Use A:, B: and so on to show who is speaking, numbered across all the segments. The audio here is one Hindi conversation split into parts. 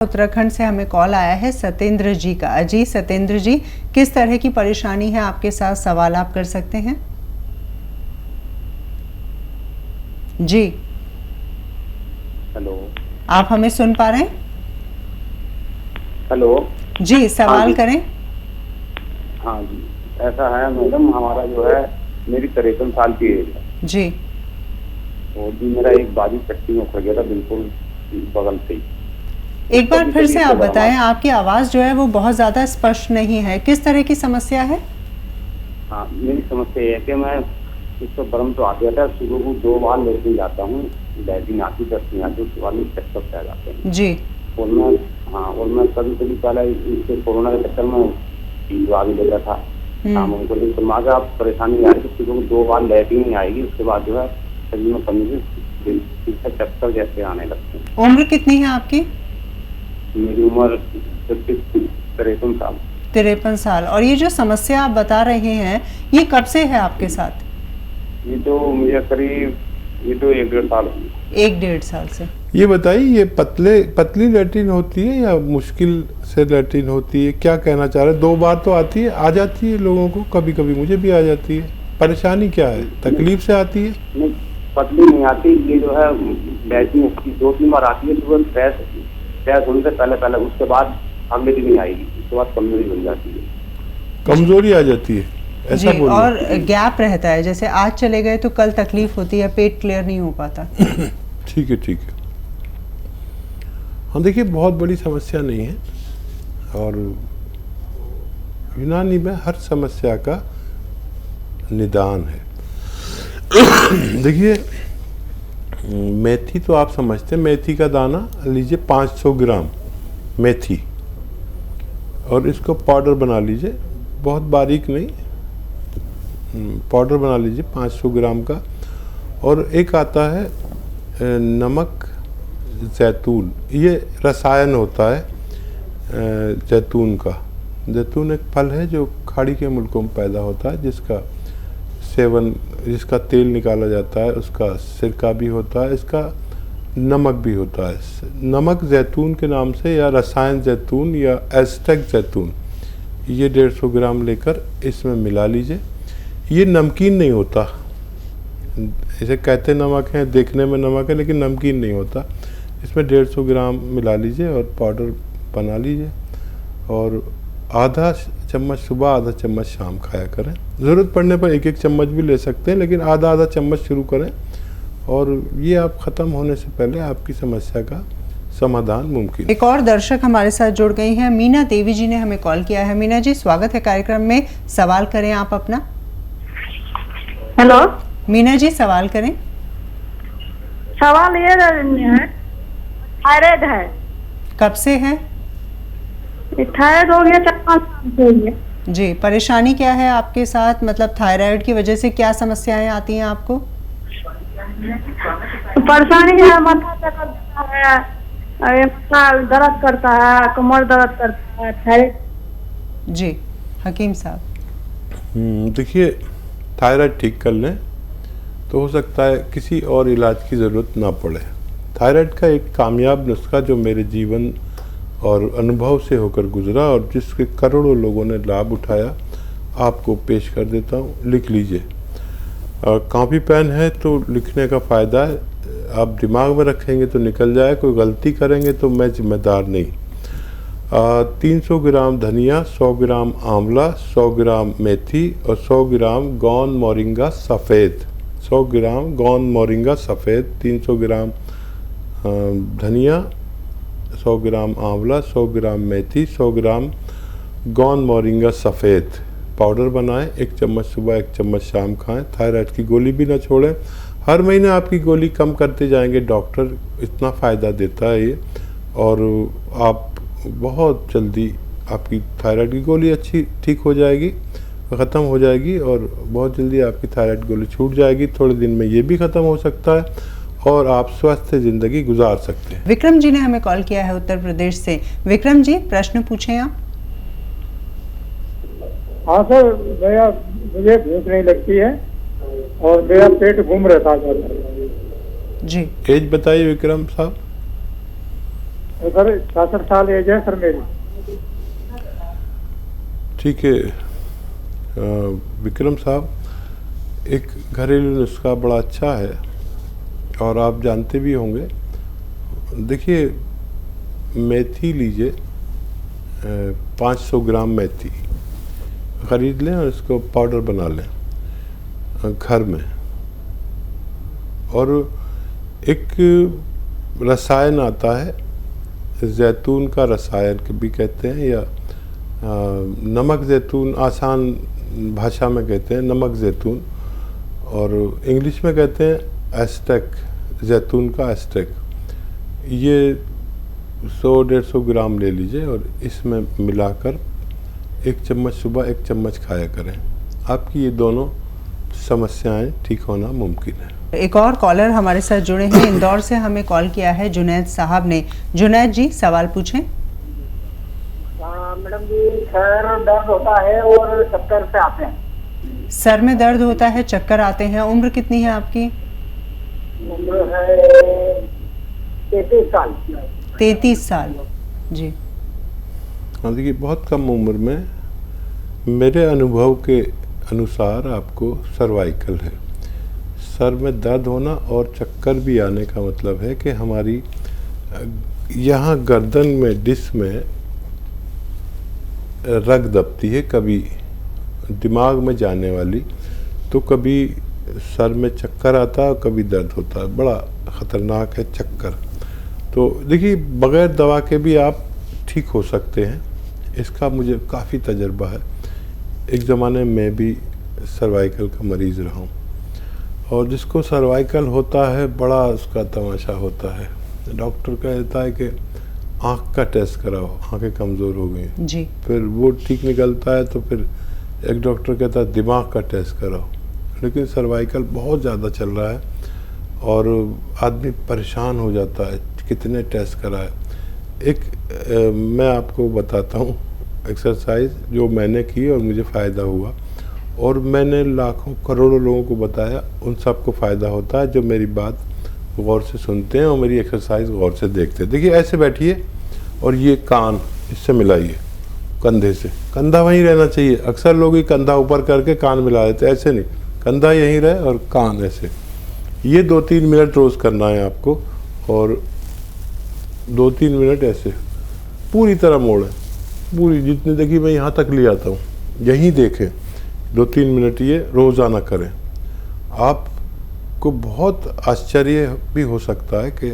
A: उत्तराखंड से हमें कॉल आया है सत्येंद्र जी का। जी सत्येंद्र जी, किस तरह की परेशानी है आपके साथ, सवाल आप कर सकते हैं। जी
B: हेलो,
A: आप हमें सुन पा रहे हैं?
B: हेलो
A: जी सवाल करें।
B: हाँ जी, ऐसा है मैडम, हमारा जो है मेरी 53 साल की एज है।
A: जी
B: और भी मेरा एक बाजू चट्टी में उखड़ गया था, बिल्कुल बगल से ही।
A: एक बार फिर से आप बताएं, आपकी आवाज़ जो है वो बहुत ज़्यादा स्पष्ट नहीं है, किस तरह की समस्या है?
B: हाँ, मेरी समस्या ये है कि मैं इसको बर्म तो आ गया था, सुबह को 2 बार लेटरिन जाता हूँ, लैट्रिन आती 10 नहीं आती, उसके बाद में चक्कर आ जाते हैं।
A: जी
B: और मैं कभी कभी पहले इससे कोरोना के चक्कर में दवा भी लेता था शाम को, लेकिन दिमाग आप परेशानी आ रही है, सुबह को 2 बार लैट्रिन नहीं आएगी, उसके बाद जो है शरीर में कमी चक्कर जैसे आने लगते हैं।
A: उम्र कितनी है आपकी?
B: मेरी उम्र 53 साल।
A: 53 साल। और ये जो समस्या आप बता रहे हैं ये कब से है आपके साथ?
B: ये तो मुझे करीब 1-1.5 साल हो गया।
A: 1-1.5 साल से।
C: ये बताइए, ये पतली लैट्रिन होती है या मुश्किल से लैट्रिन होती है, क्या कहना चाह रहे हैं? 2 बार तो आती है, आ जाती है लोगों को, कभी कभी मुझे भी आ जाती है। परेशानी क्या है, तकलीफ से आती है?
B: नहीं, पतली नहीं आती, ये जो है लैट्रिन 2-3 बार आती है, तुरंत फ्रेश होने से पहले, उसके बाद अगले दिन नहीं आएगी, उसके बाद कमजोरी बन जाती है।
C: कमजोरी आ जाती है, ऐसा
A: जी, और गैप रहता है, जैसे आज चले गए तो कल तकलीफ होती है, पेट क्लियर नहीं हो पाता।
C: ठीक है। हाँ देखिए, बहुत बड़ी समस्या नहीं है, और यूनानी में हर समस्या का निदान है। देखिए, मेथी तो आप समझते हैं, मेथी का दाना लीजिए 500 ग्राम मेथी, और इसको पाउडर बना लीजिए, बहुत बारीक नहीं, पाउडर बना लीजिए 500 ग्राम का। और एक आता है नमक जैतून, ये रसायन होता है जैतून का। जैतून एक फल है जो खाड़ी के मुल्कों में पैदा होता है, जिसका तेल निकाला जाता है, उसका सिरका भी होता है, इसका नमक भी होता है। नमक जैतून के नाम से, या रसायन जैतून, या एस्टेक जैतून, ये 150 ग्राम लेकर इसमें मिला लीजिए। ये नमकीन नहीं होता, इसे कहते नमक है, देखने में नमक है लेकिन नमकीन नहीं होता। इसमें 150 ग्राम मिला लीजिए और पाउडर बना लीजिए, और आधा चम्मच सुबह, आधा चम्मच शाम खाया करें। ज़रूरत पड़ने पर 1-1 चम्मच भी ले सकते हैं, लेकिन आधा चम्मच शुरू करें, और ये आप ख़त्म होने से पहले आपकी समस्या का समाधान मुमकिन।
A: एक और दर्शक हमारे साथ जुड़ गई हैं, मीना देवी जी ने हमें कॉल किया है। मीना जी, स्वागत है कार्यक्रम में, सवाल करें आप अपना।
D: हेलो
A: मीना जी, सवाल करें।
D: सवाल ये है, थायराइड है।
A: कब से है?
D: थायराइड हो गया 4-5 साल से हो गया।
A: जी, परेशानी क्या है आपके साथ, मतलब थायराइड की वजह से क्या समस्याएं आती हैं आपको?
D: परेशानी है, माथा चकरता है, माथा दर्द करता है, कमर दर्द करता है, थायराइड।
A: जी हकीम साहब।
C: देखिए, थायराइड ठीक कर लें तो हो सकता है किसी और इलाज की ज़रूरत ना पड़े। थायराइड का एक कामयाब नुस्खा जो मेरे जीवन और अनुभव से होकर गुजरा, और जिसके करोड़ों लोगों ने लाभ उठाया, आपको पेश कर देता हूँ, लिख लीजिए। कॉपी पेन है तो लिखने का फ़ायदा है, आप दिमाग में रखेंगे तो निकल जाए, कोई गलती करेंगे तो मैं जिम्मेदार नहीं। 300 ग्राम धनिया, 100 ग्राम आंवला, 100 ग्राम मेथी और 100 ग्राम गौन मोरिंगा सफ़ेद। 100 ग्राम गौन मोरिंगा सफ़ेद, 300 ग्राम धनिया, 100 ग्राम आंवला, 100 ग्राम मेथी, 100 ग्राम गौन मोरिंगा सफ़ेद पाउडर बनाएं। 1 चम्मच सुबह, 1 चम्मच शाम खाएं। थायराइड की गोली भी ना छोड़ें, हर महीने आपकी गोली कम करते जाएंगे, डॉक्टर इतना फ़ायदा देता है ये, और आप बहुत जल्दी आपकी थायराइड की गोली अच्छी ठीक हो जाएगी, ख़त्म हो जाएगी, और बहुत जल्दी आपकी थायराइड गोली छूट जाएगी। थोड़े दिन में ये भी ख़त्म हो सकता है, और आप स्वस्थ ज़िंदगी गुजार सकते हैं।
A: विक्रम जी ने हमें कॉल किया है उत्तर प्रदेश से। विक्रम जी, प्रश्न पूछें आप।
E: हाँ सर, भैया मुझे भूख नहीं लगती है और मेरा पेट घूम रहता है।
A: जी,
C: एज बताइए विक्रम साहब।
E: सर 66 साल एज है सर मेरी।
C: ठीक है विक्रम साहब, एक घरेलू नुस्खा बड़ा अच्छा है और आप जानते भी होंगे। देखिए, मेथी लीजिए, 500 ग्राम मेथी ख़रीद लें और इसको पाउडर बना लें घर में। और एक रसायन आता है, जैतून का रसायन भी कहते हैं, या नमक जैतून आसान भाषा में कहते हैं, नमक जैतून, और इंग्लिश में कहते हैं एस्टेक, जैतून का एस्टेक। ये 100-150 ग्राम ले लीजिए और इसमें मिलाकर 1 चम्मच सुबह 1 चम्मच खाया करें। आपकी ये दोनों समस्याएं ठीक होना मुमकिन है।
A: एक और कॉलर हमारे साथ जुड़े हैं, इंदौर से हमें कॉल किया है जुनैद साहब ने। जुनैद जी, सवाल पूछें।
F: मैडम जी, सर दर्द होता है और चक्कर से आते हैं।
A: सर में दर्द होता है, चक्कर आते हैं। उम्र कितनी है आपकी?
F: उम्र है 33 साल।
A: 33 साल जी।
C: हाँ, देखिए, बहुत कम उम्र में मेरे अनुभव के अनुसार आपको सर्वाइकल है। सर में दर्द होना और चक्कर भी आने का मतलब है कि हमारी यहाँ गर्दन में, डिस्क में रग दबती है, कभी दिमाग में जाने वाली, तो कभी सर में चक्कर आता है और कभी दर्द होता है। बड़ा ख़तरनाक है चक्कर। तो देखिए, बग़ैर दवा के भी आप ठीक हो सकते हैं, इसका मुझे काफ़ी तजर्बा है। एक ज़माने में भी सर्वाइकल का मरीज़ रहा हूँ, और जिसको सर्वाइकल होता है बड़ा उसका तमाशा होता है। डॉक्टर कहता है कि आँख का टेस्ट कराओ, आँखें कमज़ोर हो गई
A: जी।
C: फिर वो ठीक निकलता है तो फिर एक डॉक्टर कहता है दिमाग का टेस्ट कराओ। लेकिन सर्वाइकल बहुत ज़्यादा चल रहा है और आदमी परेशान हो जाता है, कितने टेस्ट कराए। मैं आपको बताता हूँ एक्सरसाइज जो मैंने की और मुझे फ़ायदा हुआ, और मैंने लाखों करोड़ों लोगों को बताया, उन सबको फ़ायदा होता है जो मेरी बात गौर से सुनते हैं और मेरी एक्सरसाइज गौर से देखते हैं। देखिए, ऐसे बैठिए और ये कान इससे मिलाइए कंधे से, कंधा वहीं रहना चाहिए। अक्सर लोग ये कंधा ऊपर करके कान मिला देते, ऐसे नहीं, कंधा यहीं रहे और कान ऐसे। ये 2-3 मिनट रोज़ करना है आपको, और 2-3 मिनट ऐसे पूरी तरह मोड़ें, पूरी जितनी। देखिए, मैं यहाँ तक ले आता हूँ, यहीं देखें, 2-3 मिनट ये रोज़ाना करें। आपको बहुत आश्चर्य भी हो सकता है कि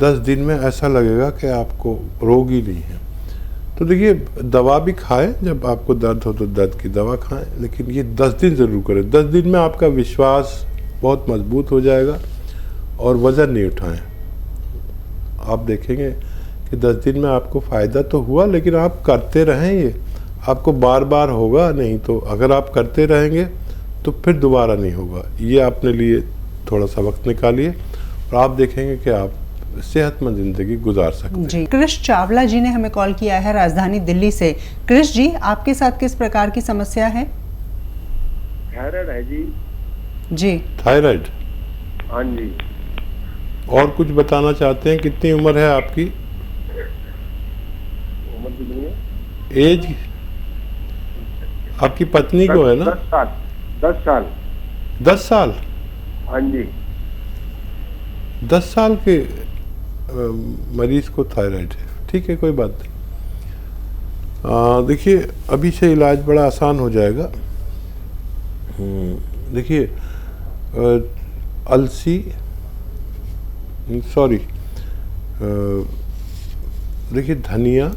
C: 10 दिन में ऐसा लगेगा कि आपको रोग ही नहीं है। तो देखिए, दवा भी खाएं, जब आपको दर्द हो तो दर्द की दवा खाएं, लेकिन ये 10 दिन ज़रूर करें। 10 दिन में आपका विश्वास बहुत मजबूत हो जाएगा, और वज़न नहीं उठाएं। आप देखेंगे कि 10 दिन में आपको फ़ायदा तो हुआ, लेकिन आप करते रहें, ये आपको बार बार होगा नहीं। तो अगर आप करते रहेंगे तो फिर दोबारा नहीं होगा। ये अपने लिए थोड़ा सा वक्त निकालिए और आप देखेंगे कि आप सेहतमंद ज़िंदगी गुजार सकते हैं।
A: जी। कृष चावला जी ने हमें कॉल किया है राजधानी दिल्ली से। कृष जी, आपके साथ किस प्रकार की समस्या है?
G: थायराइड है जी।
C: जी, थायराइड।
G: हाँ जी।
C: और कुछ बताना चाहते हैं? कितनी उम्र है आपकी?
G: उम्र कितनी है?
C: एज आपकी पत्नी को है ना?
G: 10 साल। 10 साल।
C: 10 साल?
G: हाँ जी।
C: 10 साल के मरीज को थायराइड है। ठीक है, कोई बात नहीं। देखिए, अभी से इलाज बड़ा आसान हो जाएगा। देखिए, अलसी, सॉरी, देखिए, धनिया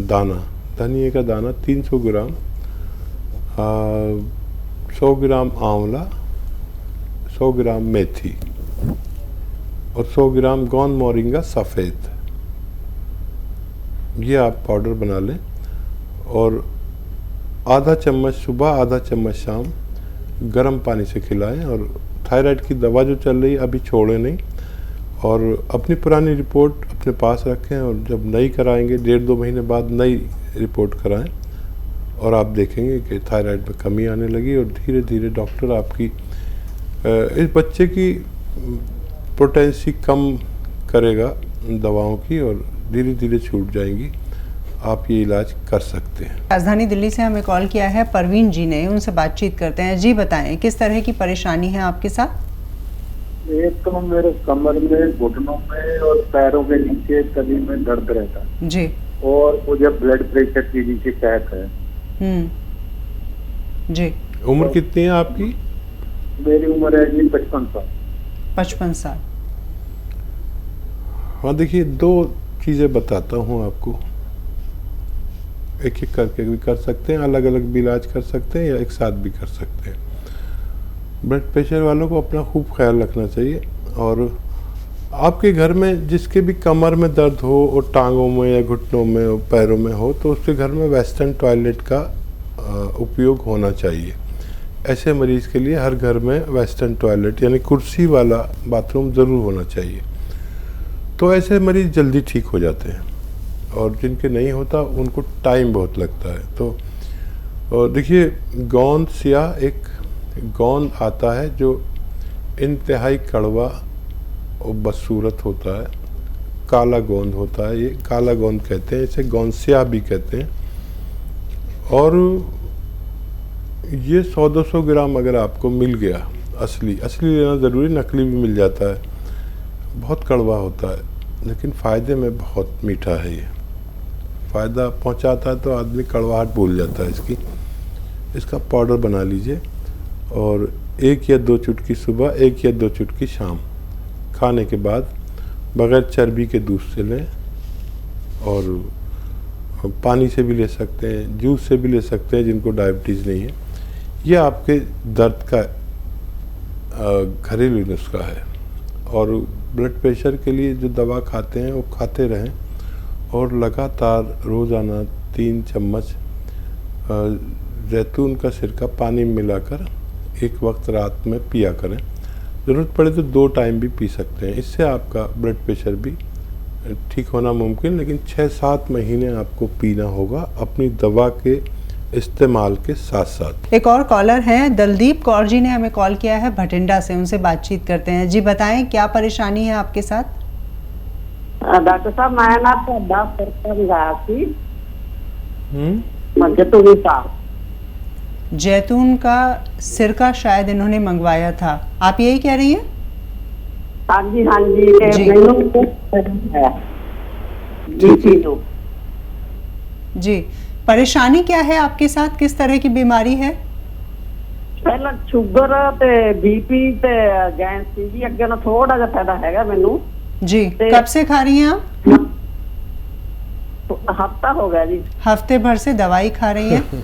C: दाना, धनिया का दाना 300 ग्राम, 100 ग्राम आंवला, 100 ग्राम मेथी और 100 ग्राम गोंद मोरिंगा सफ़ेद, ये आप पाउडर बना लें और आधा चम्मच सुबह, आधा चम्मच शाम गर्म पानी से खिलाएं। और थायराइड की दवा जो चल रही है अभी छोड़ें नहीं, और अपनी पुरानी रिपोर्ट अपने पास रखें, और जब नई कराएंगे 1.5-2 महीने बाद नई रिपोर्ट कराएं, और आप देखेंगे कि थायराइड में कमी आने लगी। और धीरे धीरे डॉक्टर आपकी इस बच्चे की पोटेंसी कम करेगा, दवाओं की और धीरे धीरे छूट जाएंगी। आप ये इलाज कर सकते हैं।
A: राजधानी दिल्ली से हमें कॉल किया है परवीन जी ने, उनसे बातचीत करते हैं। जी बताएं, किस तरह की परेशानी है आपके साथ?
G: एक तो मेरे कमर में, घुटनों में और पैरों के नीचे तली में दर्द रहता है
A: जी।
G: और मुझे ब्लड प्रेशर की भी शिकायत है।
A: जी।
C: उम्र कितनी है आपकी?
G: मेरी उम्र है जी 55 साल।
A: 55 साल।
C: हाँ देखिए, 2 चीज़ें बताता हूँ आपको, एक एक करके भी कर सकते हैं, अलग अलग भी इलाज कर सकते हैं या एक साथ भी कर सकते हैं। ब्लड प्रेशर वालों को अपना खूब ख्याल रखना चाहिए। और आपके घर में जिसके भी कमर में दर्द हो और टांगों में या घुटनों में और पैरों में हो, तो उसके घर में वेस्टर्न टॉयलेट का उपयोग होना चाहिए। ऐसे मरीज़ के लिए हर घर में वेस्टर्न टॉयलेट यानी कुर्सी वाला बाथरूम ज़रूर होना चाहिए। तो ऐसे मरीज़ जल्दी ठीक हो जाते हैं, और जिनके नहीं होता उनको टाइम बहुत लगता है। तो देखिए, गोंद स्याह एक गोंद आता है जो इंतहाई कड़वा और बदसूरत होता है, काला गोंद होता है, ये काला गोंद कहते हैं, इसे गोंद स्याह भी कहते हैं। और ये 100-200 ग्राम अगर आपको मिल गया, असली लेना ज़रूरी, नकली भी मिल जाता है। बहुत कड़वा होता है लेकिन फ़ायदे में बहुत मीठा है। ये फ़ायदा पहुंचाता है तो आदमी कड़वाहट भूल जाता है इसका पाउडर बना लीजिए, और 1 या 2 चुटकी सुबह, 1 या 2 चुटकी शाम खाने के बाद बग़ैर चर्बी के दूध से लें, और पानी से भी ले सकते हैं, जूस से भी ले सकते हैं जिनको डायबिटीज़ नहीं है। ये आपके दर्द का घरेलू नुस्खा है। और ब्लड प्रेशर के लिए जो दवा खाते हैं वो खाते रहें, और लगातार रोज़ाना 3 चम्मच जैतून का सिरका पानी में मिलाकर एक वक्त रात में पिया करें। ज़रूरत पड़े तो 2 टाइम भी पी सकते हैं। इससे आपका ब्लड प्रेशर भी ठीक होना मुमकिन, लेकिन 6-7 महीने आपको पीना होगा अपनी दवा के इस्तेमाल के साथ साथ।
A: एक और कॉलर हैं, दलदीप कौर जी ने हमें कॉल किया है भटिंडा से, उनसे बातचीत करते हैं। जी बताएं, क्या परेशानी है आपके साथ?
F: डॉक्टर साहब, मैं ना तो 10 रुपये गया थी
A: जैतून का सिरका शायद इन्होंने मंगवाया था, आप यही कह रही हैं?
F: हाँ जी, हाँ जी।
A: जी, परेशानी क्या है आपके साथ, किस तरह की बीमारी है?
F: पहला शुगर ते बीपी ते गैस जी, अगे ना थोड़ा जा फायदा हैगा मैनू
A: जी। कब से खा रही हैं आप?
F: हफ्ता हो गया जी।
A: हफ्ते भर से दवाई खा रही हैं,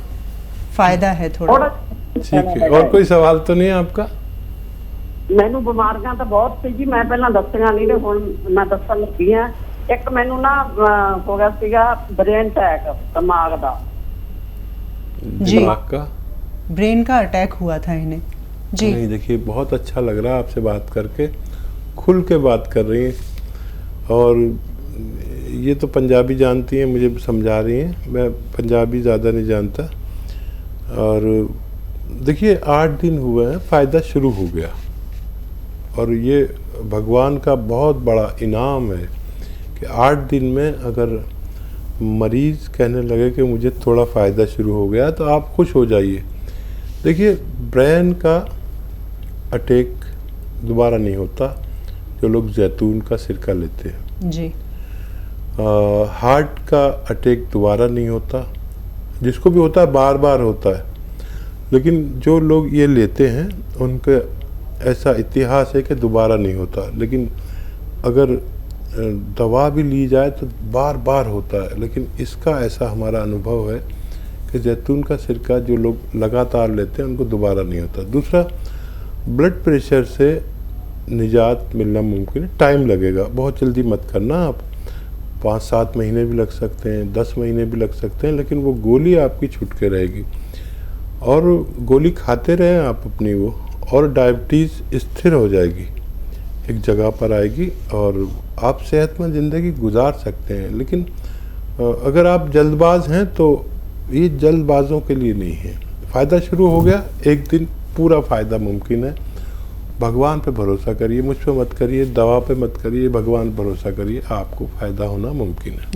A: फायदा है थोड़ा।
C: ठीक है, और कोई सवाल तो नहीं है आपका?
F: मैनू बीमारियां तो बहुत सी जी, मैं पहला दसियां नहीं, हुण मैं दसन लगी हां। एक मैनू ना हो गया सीगा ब्रेन अटैक, दिमाग दा
A: जी।
C: दिमाग का
A: ब्रेन का अटैक हुआ था इन्हें जी।
C: नहीं, देखिए बहुत अच्छा लग रहा है आपसे बात करके, खुल के बात कर रही हैं, और ये तो पंजाबी जानती हैं, मुझे समझा रही हैं, मैं पंजाबी ज़्यादा नहीं जानता। और देखिए 8 दिन हुए हैं, फ़ायदा शुरू हो गया, और ये भगवान का बहुत बड़ा इनाम है कि 8 दिन में अगर मरीज़ कहने लगे कि मुझे थोड़ा फ़ायदा शुरू हो गया, तो आप खुश हो जाइए। देखिए, ब्रेन का अटैक दोबारा नहीं होता जो लोग जैतून का सिरका लेते हैं
A: जी।
C: हार्ट का अटैक दोबारा नहीं होता, जिसको भी होता है बार बार होता है, लेकिन जो लोग ये लेते हैं उनका ऐसा इतिहास है कि दोबारा नहीं होता। लेकिन अगर दवा भी ली जाए तो बार बार होता है, लेकिन इसका ऐसा हमारा अनुभव है कि जैतून का सिरका जो लोग लगातार लेते हैं उनको दोबारा नहीं होता। दूसरा, ब्लड प्रेशर से निजात मिलना मुमकिन है, टाइम लगेगा, बहुत जल्दी मत करना आप। 5-7 महीने भी लग सकते हैं, 10 महीने भी लग सकते हैं, लेकिन वो गोली आपकी छूट के रहेगी, और गोली खाते रहें आप अपनी वो, और डायबिटीज़ स्थिर हो जाएगी, एक जगह पर आएगी, और आप सेहतमंद ज़िंदगी गुजार सकते हैं। लेकिन अगर आप जल्दबाज हैं तो ये जल्दबाजों के लिए नहीं है। फ़ायदा शुरू हो गया, एक दिन पूरा फ़ायदा मुमकिन है, भगवान पे भरोसा करिए, मुझ पे मत करिए, दवा पे मत करिए, भगवान पे भरोसा करिए, आपको फ़ायदा होना मुमकिन है।